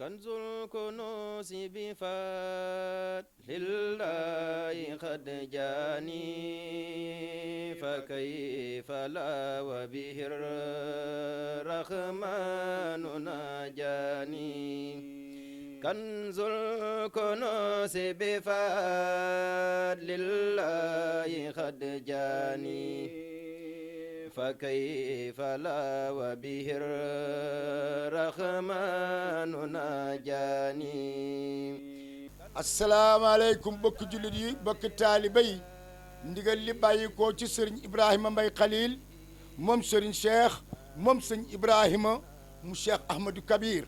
كنز الكنوز بفضل الله قد جاني فكيف لا وبه الرحمن ناجاني كنز الكنوز بفضل الله قد جاني فكيف لا وبه الرحمن ناجاني asalaamaaleykum bokki jullit yi bokki taalibe yi ndigal li bàyyi ko ci sëriñ Ibrahima Mbaye Khalil moom sëriñ Cheikh moom sëñ Ibrahima mu Cheikh Ahmadou Kabir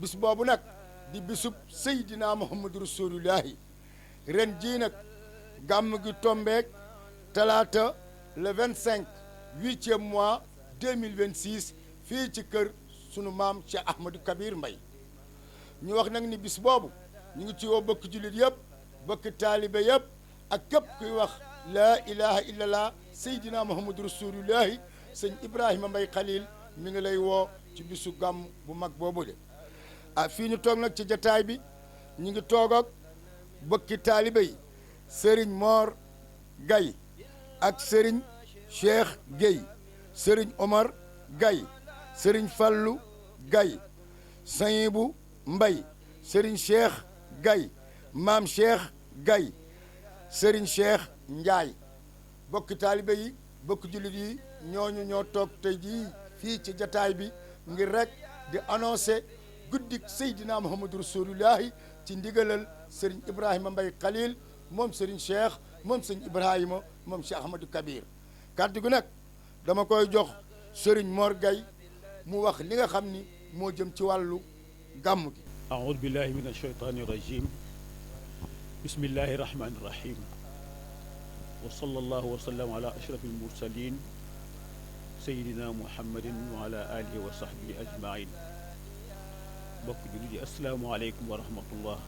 bis boobu nag di bisub Seydina Muhammadu Rasulullahi ren jii nag gàmm gi tombeek talaata le 25 8e mois 2026 fii ci kër sunu maam Cheikh Ahmadou Kabir Mbaye ñu wax nag ni bis boobu ñu ngi ci woo bëkk jullit yëpp bëkk taalibe yëpp ak képp kuy wax laa ilaha illallah Seydina Muhammadu Rasulullahi sëñ Ibrahima Mbaye Khalil mi ngi lay woo ci bisu gàmm bu mag boobu de fii ñu toog nag ci jataay bi ñu ngi toog ak bëkki taalibe yi Serigne Mor Gaye ak Serigne Cheikh Gueye Serigne Omar Gaye Serigne Fallou Gaye Sayibou Mbaye Serigne Cheikh Gaye Maam Cheikh Gaye Serigne Cheikh Ndiaye bokki taalibe yi bokki jullit yi ñooñu ñoo toog tey jii fii ci jataay bi ngir rek di annoncé guddik Seydina Muhammadu Rasulullahi ci ndigalal Serigne Ibrahima Mbaye Khalil moom Serigne Cheikh moom Serigne Ibrahima moom Cheikh Ahmadou Kabir kàddu gi nag dama koy jox Serigne Mor Gaye mu wax li nga xam ni moo jëm ci wàllu gàmm gi أعوذ بالله من الشيطان الرجيم بسم الله الرحمن الرحيم وصلى الله وسلم على أشرف المرسلين سيدنا محمد وعلى آله وصحبه أجمعين bokk jullit yi asalaamaaleykum wa rahmatullah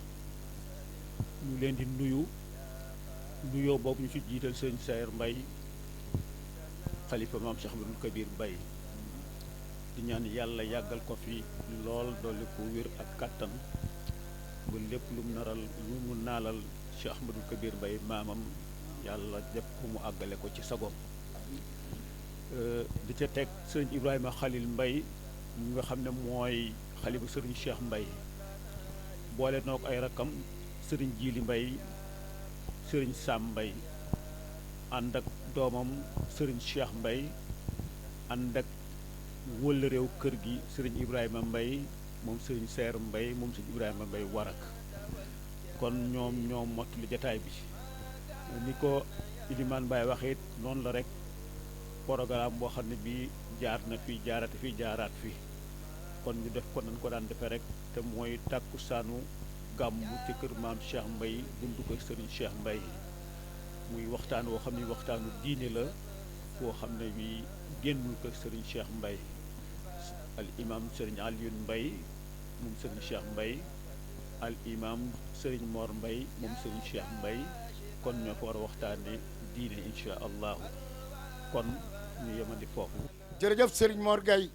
ñu leen di nuyoo boobu ñu ci jiital sëñ Sayer Mbaye xalifa maam Cheikh Ahmadou Kabir Mbaye di ñaan yàlla yàggal ko fi lool dolli ko wér ak kàttan ba lépp lu mu naalal Cheikh Ahmadou Kabir Mbaye maamam yàlla def ko mu àggale ko ci sagoom di ca teg sëñ Ibrahima Khalil Mbaye mi nga xam ne mooy xalifa sëriñ Cheikh Mbaye boole noo ko ay rakkam sëriñ Jili Mbaye sëriñ Sam Mbaye ànd ak doomam sëriñ Cheikh Mbaye ànd ak wëlla réew kër gi sëriñ Ibrahima Mbaye moom sëriñ Seer Mbaye moom sëriñ Ibrahima Mbaye warak kon ñoom mottali jataay bi ni ko Ilimaan Mbaye waxit noonu la rek programme boo xam ne bii jaar na fi jaarate fi jaaraat fi kon ñu def ko nañ ko daan defee rek te mooy tàkkusaanu gàmmu ci kër maam Cheikh Mbaye buntu ko sëriñ Cheikh Mbaye muy waxtaan woo xam ne waxtaanu diine la foo xam ne bii génnul ko sëriñ Cheikh Mbaye al imam sëriñ Alioune Mbaye moom sëriñ Cheikh Mbaye al imam sëriñ Mor Mbaye moom sëriñ Cheikh Mbaye kon ñoo fa war a waxtaane diine incha allahu kon ñu yemandi foofu. jërëjëf Serigne Mor Gaye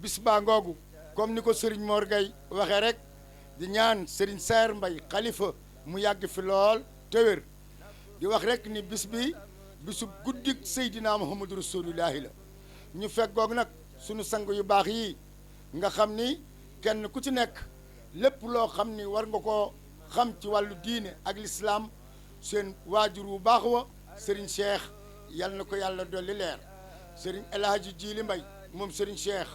bis baa ngoogu comme ni ko Serigne Mor Gaye waxee rek di ñaan Serigne Sayer Mbaye xalifa mu yàgg fi lool te wér di wax rek ni bis bi bisu guddik Seydina Muhammadu Rasulullahi la ñu feggoog nag sunu sang yu baax yi nga xam ni kenn ku ci nekk lépp loo xam ni war nga koo xam ci wàllu diine ak lislaam seen waajur wu baax wa Serigne Cheikh yal na ko yàlla dolli leer Serigne El Hadji Jili Mbaye moom Serigne Cheikh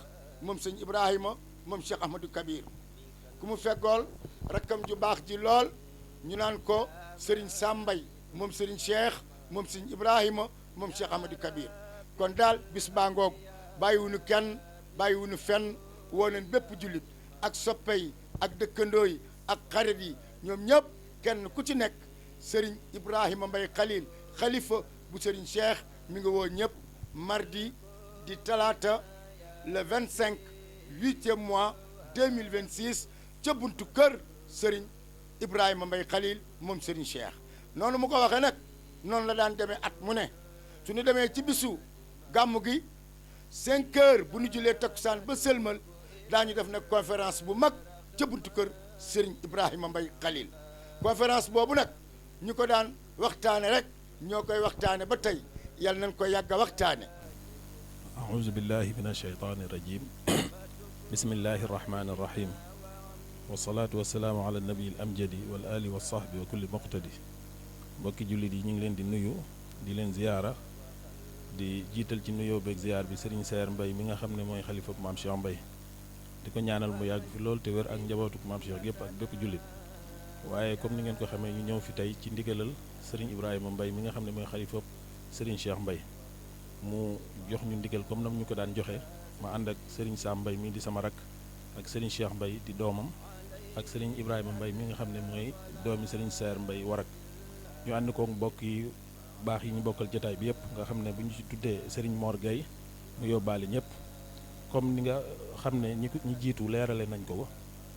moom sëñ Ibrahima moom Cheikh Ahmadou Kabir ku mu feggool rakkam ju baax ji lool ñu naan ko Serigne Sam Mbaye moom Serigne Cheikh moom sëñ Ibrahima moom Cheikh Ahmadou Kabir kon daal bis baa ngoog bàyyiwuñu kenn bàyyiwuñu fenn woo nañ bépp jullit ak soppe yi ak dëkkandoo yi ak xarit yi ñoom ñëpp kenn ku ci nekk Serigne Ibrahima Mbaye Khalil xalifa bu Serigne Cheikh mi nga woo ñëpp mardi di talaata le 25 8e mois 2026 ca buntu kër Serigne Ibrahima Mbaye Khalil moom Serigne Cheikh noonu mu ko waxee nag noonu la daan demee at mu ne su ñu demee ci bisu gàmmu gi 5 heures bu ñu julee takkusaan ba sëlmal daañu def nag conférence bu mag ca buntu kër Serigne Ibrahima Mbaye Khalil conférence boobu nag ñu ko daan waxtaane rek ñoo koy waxtaane ba tey yal nañ ko yàgg a waxtaane أعوذ بالله من الشيطان الرجيم بسم الله الرحمن الرحيم والصلاة والسلام على النبي الأمجد والآل والصحب وكل مقتدي mbokki jullit yi ñu ngi leen di nuyu di leen ziyaara di jiital ci nuyoo beeg ziyaar bi Serigne Saer Mbaye mi nga xam ne mooy xalifa maam Cheikh Mbaye di ko ñaanal mu yàgg fi lool te wér ak njabootuk maam Cheikh yëpp ak bépp jullit waaye comme ni ngeen ko xamee ñu ñëw fi tey ci ndigalal Serigne Ibrahima Mbaye mi nga xam ne mooy xalifa Serigne Cheikh Mbaye mu jox ñu ndigal comme nam ñu ko daan joxe ma ànd ak Serigne Sam Mbaye mi di sama rak ak Serigne Cheikh Mbaye di doomam ak Serigne Ibrahima Mbaye mi nga xam ne mooy doomi Serigne Saer Mbaye warak ñu ànd koog mbokk yi baax yi ñu bokkal jotaay bi yëpp nga xam ne bu ñu ci tuddee Serigne Mor Gueye mu yóbbaale ñëpp comme ni nga xam ne ñi jiitu leerale nañ ko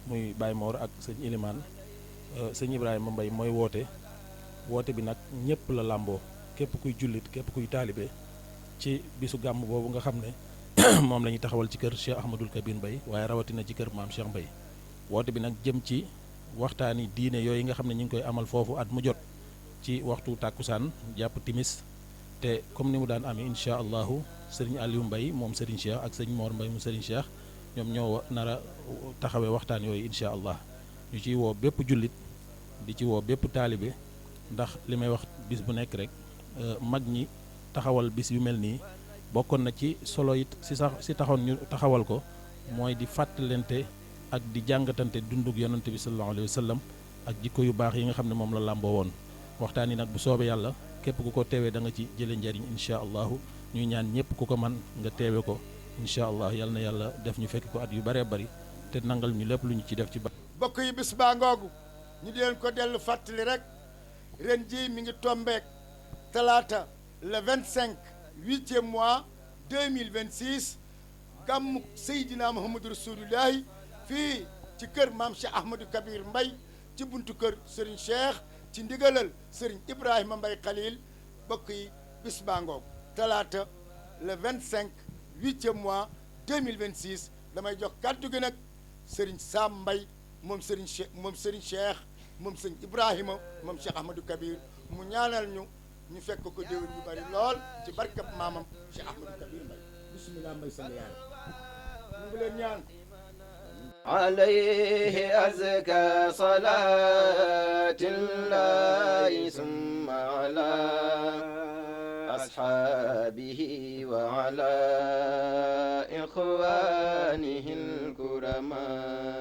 muy Baye Mor ak sëñ Ilimane sëñ Ibrahima Mbaye mooy woote bi nag ñëpp la làmboo képp kuy jullit képp kuy taalibe ci bisu gàmm boobu nga xam ne moom la ñuy taxawal ci kër Cheikh Ahmadul Kabir Mbaye waaye rawatina ci kër maam Cheikh Mbaye woote bi nag jëm ci waxtaani diine yooyu nga xam ne ñu ngi koy amal foofu at mu jot ci waxtu tàkkusaan jàpp timis te comme ni mu daan amee incha allahu sëriñ Aliou Mbaye moom sëriñ Cheikh ak sëriñ Mor Mbaye mu sëriñ Cheikh ñoom ñoo nar a taxawee waxtaan yooyu incha allah ñu ciy woo bépp jullit di ci woo bépp taalibe ndax li may wax bis bu nekk rek mag ñi taxawal bis yu mel nii bokkoon na ci solo it si taxoon ñu taxawal ko mooy di fàttalante ak di jàngatante dundug yonante bi sallallahu alayhi wa sallam ak jikko yu baax yi nga xam ne moom la làmboo woon waxtaan yi nag bu soobee yàlla képp ku ko teewee da nga ci jële njariñ incha allahu ñuy ñaan ñëpp ku ko man nga teewe ko incha allah yal na yàlla def ñu fekk ko at yu bëree bëri te nangal ñu lépp lu ñu ci def ci ba bokk yi bis baa ngoogu ñu di leen ko dellu fàttali rek ren ji mi ngi tombeek talaata le 25 8e mois 2026 gàmmuk Seydina Mouhamadou Rasulullahi fii ci kër maam Cheikh Ahmadou Kabir Mbaye ci buntu kër Serigne Cheikh ci ndigalal Serigne Ibrahima Mbaye Khalil bokk yi bis baa ngoog talaata le 25 8e mois 2026 damay jox kàddu gi nag Serigne Sam Mbaye moom Serigne Cheikh moom Serigne Ibrahima moom Cheikh Ahmadou Kabir mu ñaanal ñu fekk ko déwén yu bari lool ci barkab maamam Cheikh Ahmadou Kabir Mbaye bismillah Mbaye sang yaay ñu ngi leen ñaan عليه أزكى صلاة الله ثم على أصحابه وعلى إخوانه الكرماء